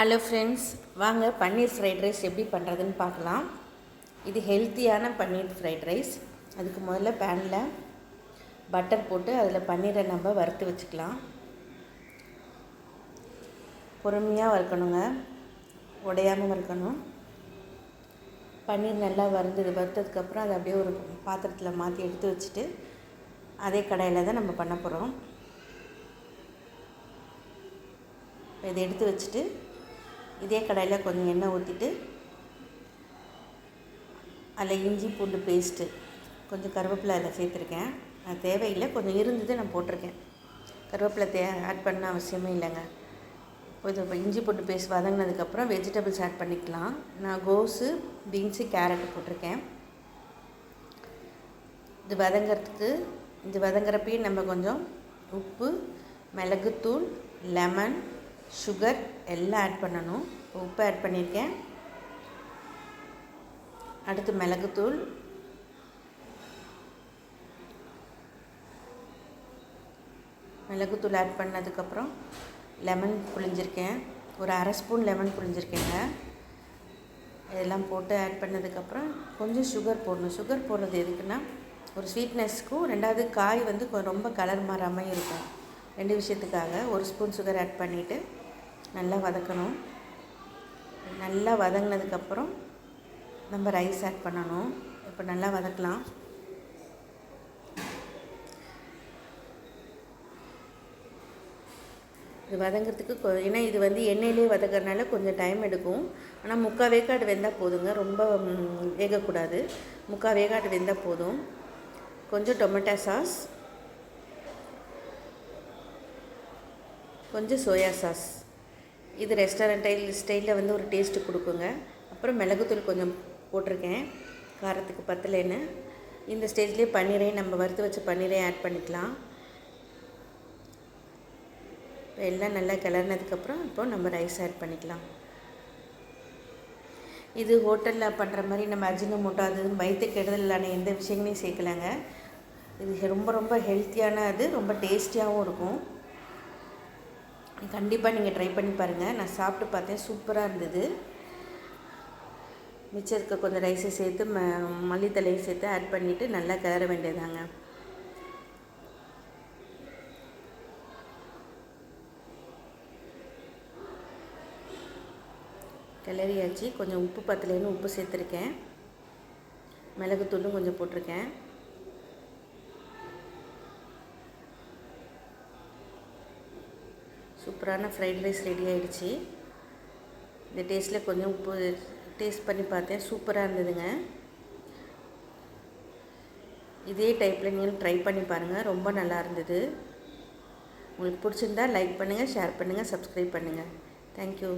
Hello friends, வாங்க பன்னீர் fried rice எப்படி பண்ணுறதுன்னு பார்க்கலாம். இது ஹெல்த்தியான பன்னீர் ஃப்ரைட் ரைஸ். அதுக்கு முதல்ல பேனில் பட்டர் போட்டு அதில் பன்னீரை நம்ம வறுத்து வச்சுக்கலாம். பொறுமையாக வறுக்கணுங்க, உடையாமல் வறுக்கணும். பன்னீர் நல்லா வறுத்ததுக்கப்புறம் அதை அப்படியே ஒரு பாத்திரத்தில் மாற்றி எடுத்து வச்சுட்டு அதே கடாயில் தான் நம்ம பண்ண போகிறோம். இதை எடுத்து வச்சுட்டு இதே கடாயில் கொஞ்சம் எண்ணெய் ஊற்றிட்டு அதில் இஞ்சி பூண்டு பேஸ்ட்டு கொஞ்சம் கருவேப்பிலை அதில் சேர்த்துருக்கேன். அது தேவையில்லை, கொஞ்சம் இருந்தது நான் போட்டிருக்கேன். கருவேப்பிலை ஆட் பண்ண அவசியமே இல்லைங்க. இது இஞ்சி பூண்டு பேஸ்ட் வதங்கினதுக்கப்புறம் வெஜிடபிள்ஸ் ஆட் பண்ணிக்கலாம். நான் கோஸு, பீன்ஸு, கேரட்டு போட்டிருக்கேன். இது வதங்குறப்பையும் நம்ம கொஞ்சம் உப்பு, மிளகுத்தூள், லெமன், சுகர் எல்லாம் ஆட் பண்ணணும். உப்பு ஆட் பண்ணியிருக்கேன். அடுத்து மிளகுத்தூள், ஆட் பண்ணதுக்கப்புறம் லெமன் புழிஞ்சிருக்கேன். ஒரு அரை ஸ்பூன் லெமன் புழிஞ்சிருக்கேங்க. இதெல்லாம் போட்டு ஆட் பண்ணதுக்கப்புறம் கொஞ்சம் சுகர் போடணும். சுகர் போடுறது எதுக்குன்னா ஒரு ஸ்வீட்னஸ்க்கும், ரெண்டாவது காய் வந்து ரொம்ப கலர் மாறாமல் இருக்கும். 2 விஷயத்துக்காக 1 ஸ்பூன் சுகர் ஆட் பண்ணிவிட்டு நல்லா வதக்கணும். நல்லா வதங்கினதுக்கப்புறம் நம்ம ரைஸ் ஆட் பண்ணணும். இப்போ நல்லா வதக்கலாம். இது வதங்கிறதுக்கு ஏன்னா இது வந்து எண்ணெயிலே வதக்கிறதுனால கொஞ்சம் டைம் எடுக்கும். ஆனால் 3/4 வேக்காடு வெந்தால் போதுங்க, ரொம்ப வேகக்கூடாது. 3/4 வேக்காடு வெந்தால் போதும். கொஞ்சம் டொமேட்டோ சாஸ், கொஞ்சம் சோயா சாஸ். இது ரெஸ்டாரண்ட் ஸ்டைலில் வந்து ஒரு டேஸ்ட்டு கொடுக்குங்க. அப்புறம் மிளகுத்தூள் கொஞ்சம் போட்டிருக்கேன், காரத்துக்கு பத்தலைன்னு. இந்த ஸ்டேஜ்லேயே பன்னீரையும் நம்ம வறுத்து வச்ச பன்னீரையும் ஆட் பண்ணிக்கலாம். எல்லாம் நல்லா கிளறினதுக்கப்புறம் இப்போ நம்ம ரைஸ் ஆட் பண்ணிக்கலாம். இது ஹோட்டலில் பண்ணுற மாதிரி நம்ம அஜினோமோட்டோ அது வயிற்று கெடுதலான எந்த விஷயங்களையும் சேர்க்கலாங்க. இது ரொம்ப ரொம்ப ஹெல்த்தியான, அது ரொம்ப டேஸ்டியாகவும் இருக்கும். கண்டிப்பாக நீங்கள் ட்ரை பண்ணி பாருங்கள். நான் சாப்பிட்டு பார்த்தேன், சூப்பராக இருந்தது. மிச்சம் இருக்க கொஞ்சம் ரைஸை சேர்த்து மல்லித்தலையை சேர்த்து ஆட் பண்ணிவிட்டு நல்லா கிளற வேண்டியதாங்க. கிளறியாச்சு. கொஞ்சம் உப்பு பத்தலைன்னு உப்பு சேர்த்துருக்கேன். மிளகுத்தூளும் கொஞ்சம் போட்டிருக்கேன். சூப்பரான ஃப்ரைட் ரைஸ் ரெடி ஆகிடுச்சு. இந்த டேஸ்ட்டில் கொஞ்சம் உப்பு டேஸ்ட் பண்ணி பார்த்தேன், சூப்பராக இருந்ததுங்க. இதே டைப்பில் நீங்களும் ட்ரை பண்ணி பாருங்கள், ரொம்ப நல்லா இருந்தது. உங்களுக்கு பிடிச்சிருந்தா லைக் பண்ணுங்கள், ஷேர் பண்ணுங்கள், சப்ஸ்கிரைப் பண்ணுங்கள். தேங்க்யூ.